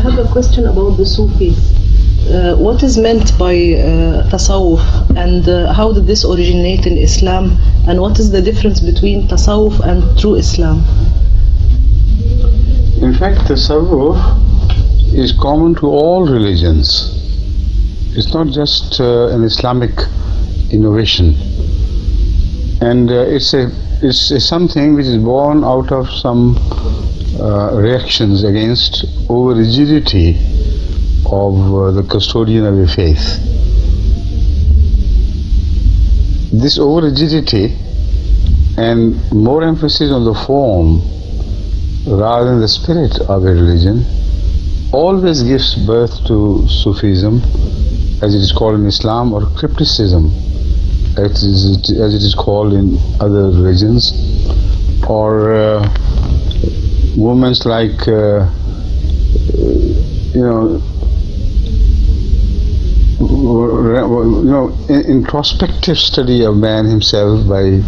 have a question about the Sufis. What is meant by tasawwuf, and how did this originate in Islam, and what is the difference between tasawwuf and true Islam? In fact, tasawwuf is common to all religions. It's not just an Islamic innovation, and it's something which is born out of some reactions against over rigidity of the custodian of a faith. This over rigidity and more emphasis on the form rather than the spirit of a religion always gives birth to Sufism, as it is called in Islam, or crypticism, as it is called in other religions, or movements like introspective study of man himself by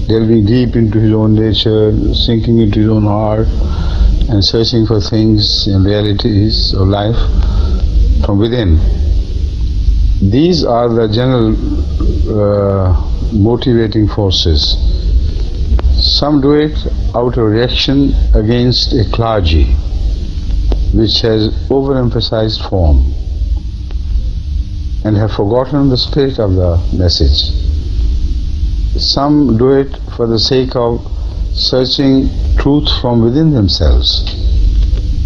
delving deep into his own nature, sinking into his own heart, and searching for things and realities of life from within. These are the general motivating forces. Some do it out of reaction against a clergy which has overemphasized form and have forgotten the spirit of the message. Some do it for the sake of searching truth from within themselves,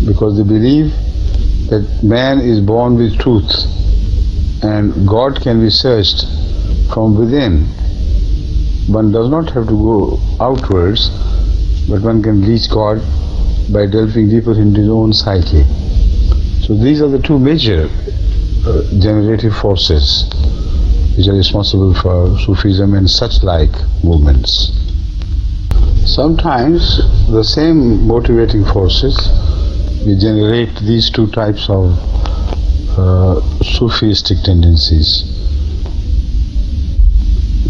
because they believe that man is born with truth and God can be searched from within. One does not have to go outwards, but one can reach God by delving deeper into his own psyche. So these are the two major generative forces which are responsible for Sufism and such like movements. Sometimes the same motivating forces will generate these two types of Sufistic tendencies,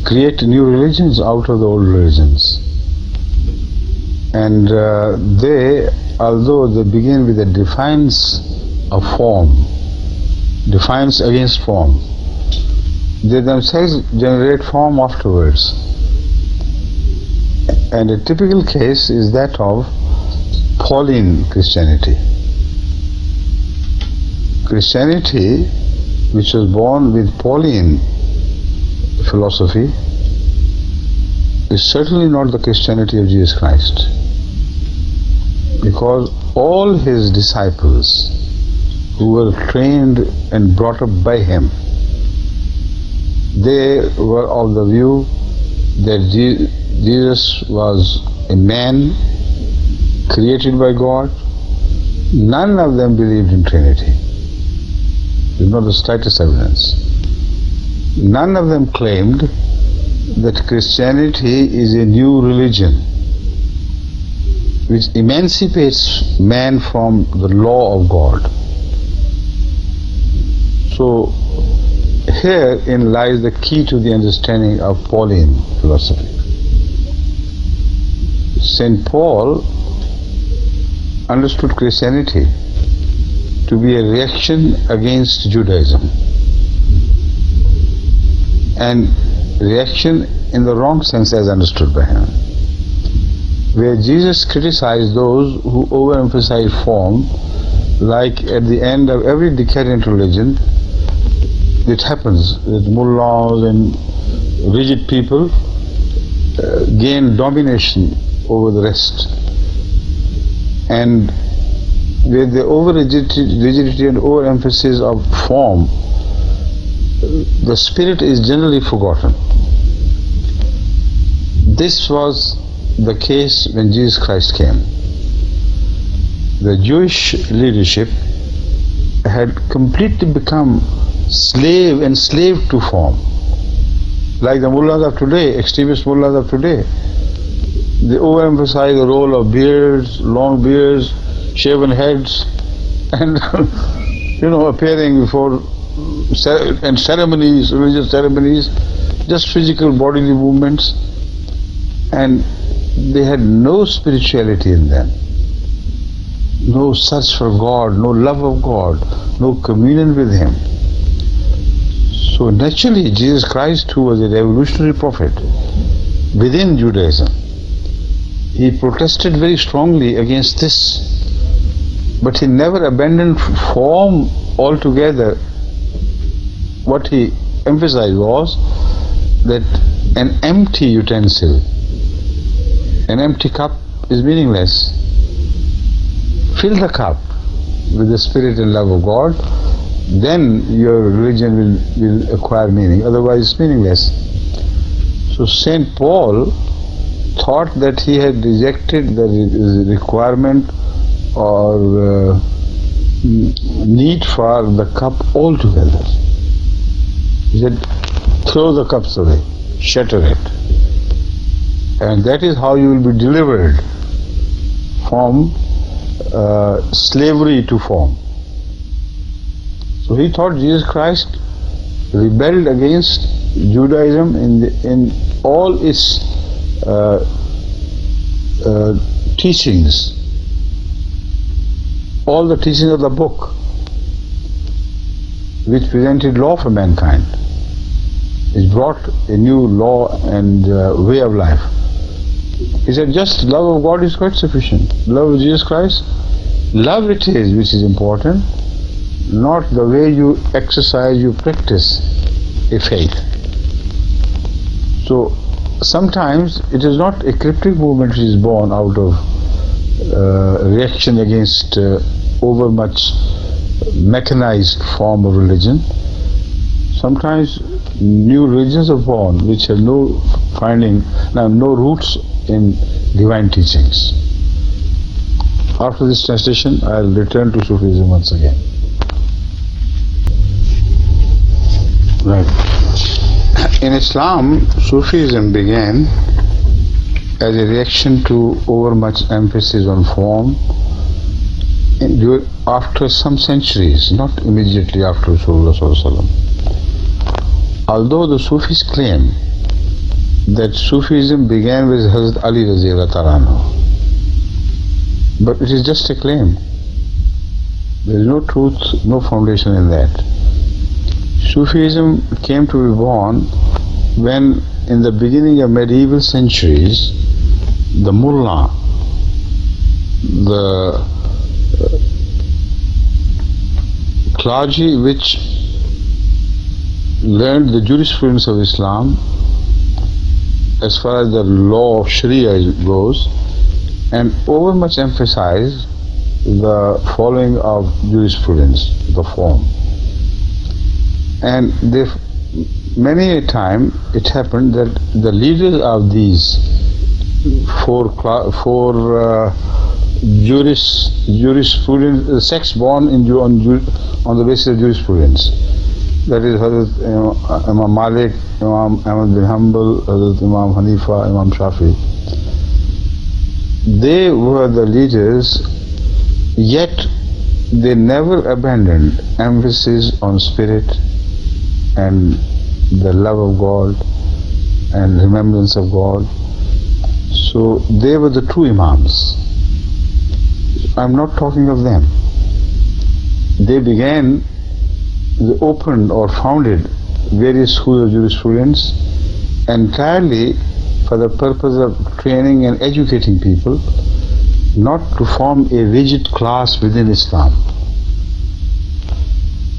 create new religions out of the old religions. And they, although they begin with a defiance of form, defiance against form, they themselves generate form afterwards. And a typical case is that of Pauline Christianity. Christianity, which was born with Pauline philosophy, is certainly not the Christianity of Jesus Christ, because all his disciples who were trained and brought up by him, they were of the view that Jesus was a man created by God. None of them believed in Trinity. There's not the slightest evidence. None of them claimed that Christianity is a new religion which emancipates man from the law of God. So herein lies the key to the understanding of Pauline philosophy. St. Paul understood Christianity to be a reaction against Judaism, and reaction in the wrong sense as understood by him, where Jesus criticized those who overemphasize form, like at the end of every decadent religion. It happens that mullahs and rigid people gain domination over the rest, and with the over rigidity and overemphasis of form, the spirit is generally forgotten. This was the case when Jesus Christ came. The Jewish leadership had completely become enslaved to form. Like the mullahs of today, extremist mullahs of today, they overemphasize the role of beards, long beards, shaven heads, and appearing before and ceremonies, religious ceremonies, just physical bodily movements, and they had no spirituality in them. no search for God, no love of God, no communion with Him. So naturally, Jesus Christ, who was a revolutionary prophet within Judaism, he protested very strongly against this, but he never abandoned form altogether. What he emphasized was that an empty utensil, an empty cup is meaningless. Fill the cup with the spirit and love of God, then your religion will acquire meaning, otherwise it's meaningless. So St. Paul thought that he had rejected the requirement or need for the cup altogether. He said, throw the cups away, shatter it. And that is how you will be delivered from slavery to form. So he thought Jesus Christ rebelled against Judaism in all its teachings, all the teachings of the book, which presented law for mankind. It brought a new law and way of life. He said, just love of God is quite sufficient. Love of Jesus Christ, love it is which is important, not the way you exercise, you practice a faith. So sometimes it is not a cryptic movement which is born out of reaction against overmuch mechanized form of religion. Sometimes new religions are born which have no roots in divine teachings. After this translation, I'll return to Sufism once again. Right. In Islam, Sufism began as a reaction to overmuch emphasis on form after some centuries, not immediately after Rasulullah. Although the Sufis claim that Sufism began with Hazrat Ali radhiyallahu anhu, but it is just a claim. There is no truth, no foundation in that. Sufism came to be born when, in the beginning of medieval centuries, the mullah, the clergy which learned the jurisprudence of Islam as far as the law of Sharia goes, and overmuch emphasized the following of jurisprudence, the form. And many a time it happened that the leaders of these four jurisprudence sects born on the basis of jurisprudence, that is Hazrat Imam Malik, Imam Ahmad bin Hanbal, Hazrat Imam Hanifa, Imam Shafi, they were the leaders, yet they never abandoned emphasis on spirit and the love of God and remembrance of God. So they were the true Imams. I'm not talking of them. They opened or founded various schools of jurisprudence entirely for the purpose of training and educating people, not to form a rigid class within Islam.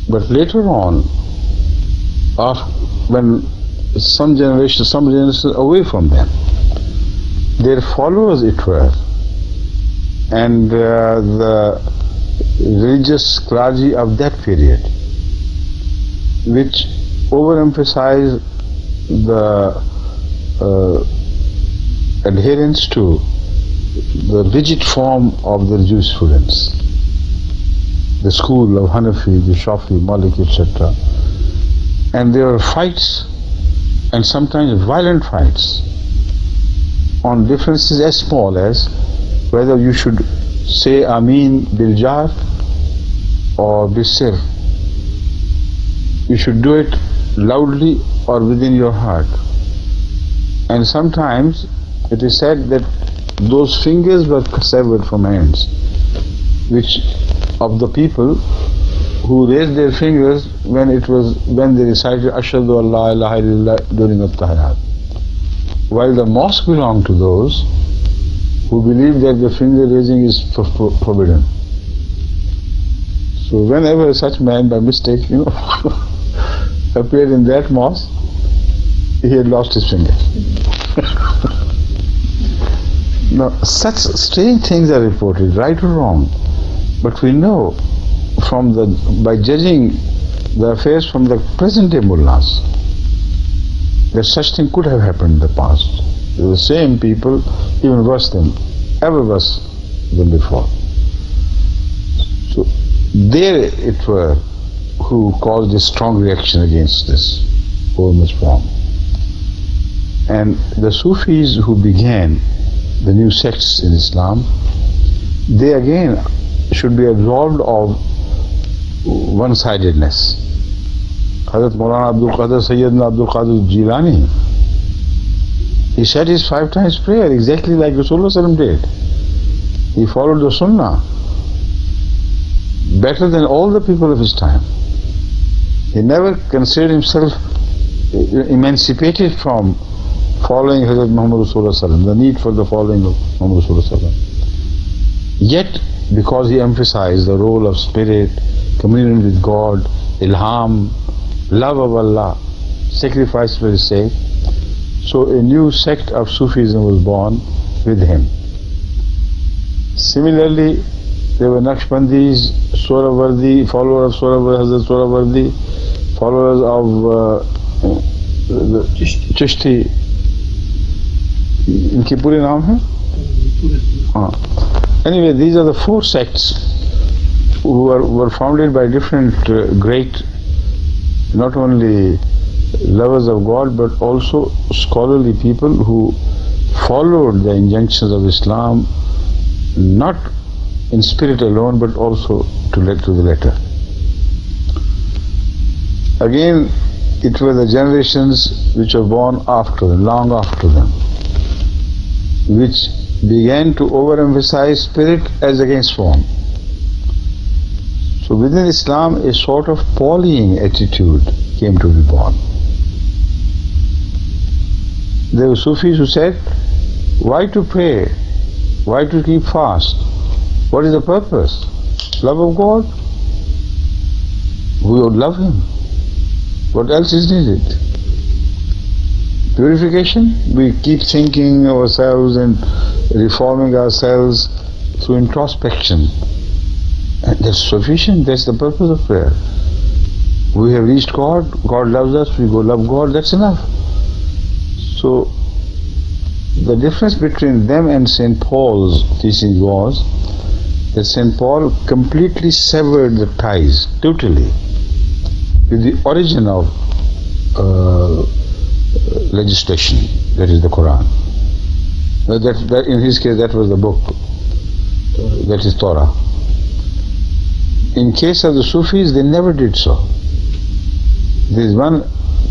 But later on, when some generations away from them, their followers it were, and the religious clergy of that period, which overemphasized the adherence to the rigid form of the jurisprudence, the school of Hanafi, the Shafi, Malik, etc. And there were fights, and sometimes violent fights, on differences as small as whether you should say Ameen bil Jar or bil Sir. You should do it loudly or within your heart. And sometimes it is said that those fingers were severed from hands, which of the people who raised their fingers when they recited Ashhadu an la ilaha illallah during at-tahiyat, while the mosque belonged to those who believe that the finger raising is forbidden. So whenever such man by mistake, appeared in that mosque, he had lost his finger. Now, such strange things are reported, right or wrong, but we know by judging the affairs from the present day mullahs that such thing could have happened in the past. They were the same people, even ever worse than before. So they it were who caused a strong reaction against this whole misform. And the Sufis who began the new sects in Islam, they again should be absolved of one-sidedness. Hazrat Maulana Abdul Qadir Sayyidina Abdul Qadir Jilani, he said his 5 times prayer exactly like Rasulullah did. He followed the Sunnah better than all the people of his time. He never considered himself emancipated from following Hazrat Muhammad Rasulullah, the need for the following of Muhammad Rasulullah. Yet, because he emphasized the role of spirit, communion with God, ilham, love of Allah, sacrifice for His sake, so a new sect of Sufism was born with him. Similarly, there were Naqshbandis, Sohrawardi, followers of Hazrat Sohrawardi, followers of Chishti. इनके पूरे नाम हैं? Anyway, these are the 4 sects who were founded by different great, not only lovers of God, but also scholarly people who followed the injunctions of Islam, not in spirit alone, but also to the letter. Again, it were the generations which were born after them, long after them, which began to overemphasize spirit as against form. So within Islam, a sort of Pauline attitude came to be born. There were Sufis who said, why to pray? Why to keep fast? What is the purpose? Love of God? We would love Him. What else is needed? Purification? We keep thinking ourselves and reforming ourselves through introspection. And that's sufficient. That's the purpose of prayer. We have reached God. God loves us. We go love God. That's enough. So the difference between them and St. Paul's teaching was that St. Paul completely severed the ties, totally, with the origin of legislation, that is the Quran. That in his case, that was the book, that is Torah. In case of the Sufis, they never did so. There is one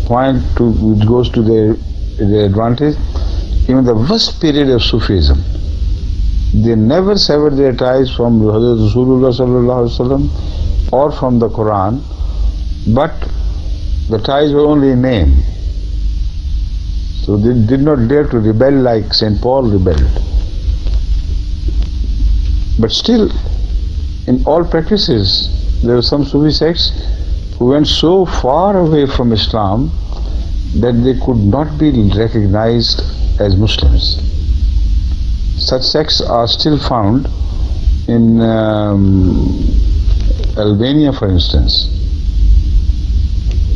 point which goes to their advantage. Even the worst period of Sufism, they never severed their ties from Hazrat Rasulullah sallallahu alaihi wasallam or from the Quran, but the ties were only in name. So they did not dare to rebel like St. Paul rebelled. But still, in all practices, there were some Sufi sects who went so far away from Islam that they could not be recognized as Muslims. Such sects are still found in Albania, for instance,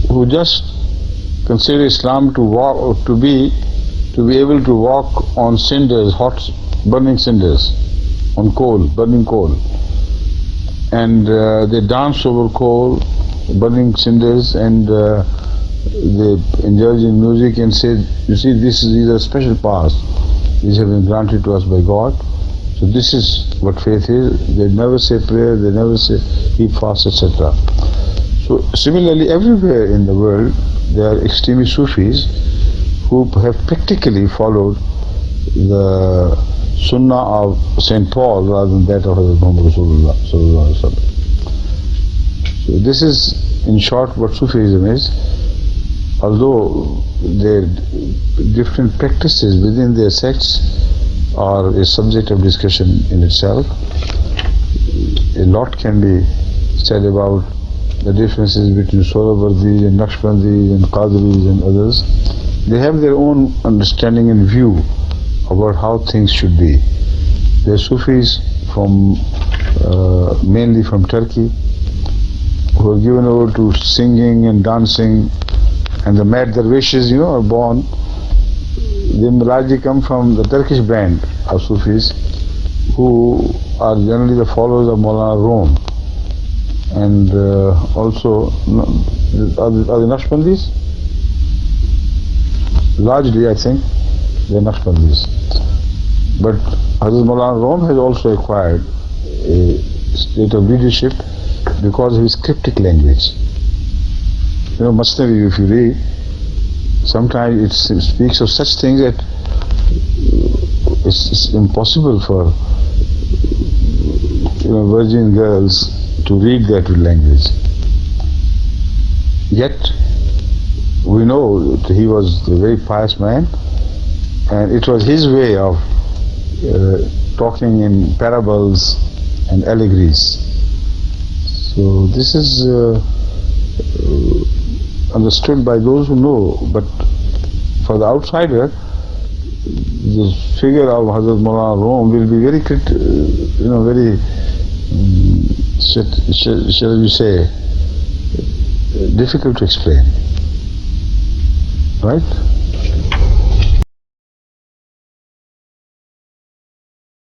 who just consider Islam to be able to walk on cinders, hot burning cinders, on coal, burning coal, and they dance over coal, burning cinders, and they indulge in music and say, you see, these are special powers which have been granted to us by God. So this is what faith is. They never say prayer, they never say keep fast, etc. So similarly, everywhere in the world, there are extremist Sufis who have practically followed the Sunnah of St. Paul rather than that of Hazrat Muhammad Rasulullah sallallahu alaihi wasallam. So this is, in short, what Sufism is. Although their different practices within their sects are a subject of discussion in itself, a lot can be said about the differences between Sohrawardi and Naqshbandi and Qadris and others. They have their own understanding and view about how things should be. They are Sufis from mainly from Turkey, who are given over to singing and dancing, and the mad dervishes, are born. They largely come from the Turkish band of Sufis, who are generally the followers of Maulana Rome. And also, are the Naqshbandis? Largely, I think, they are Naqshbandis. But Hazrat Maulana Rome has also acquired a state of leadership because of his cryptic language. Masnavi, if you read, sometimes it speaks of such things that it's impossible for virgin girls to read that language. Yet, we know that he was a very pious man, and it was his way of talking in parables and allegories. So this is understood by those who know, but for the outsider, the figure of Hazrat Maulana Rome will be very, shall we say, difficult to explain, right?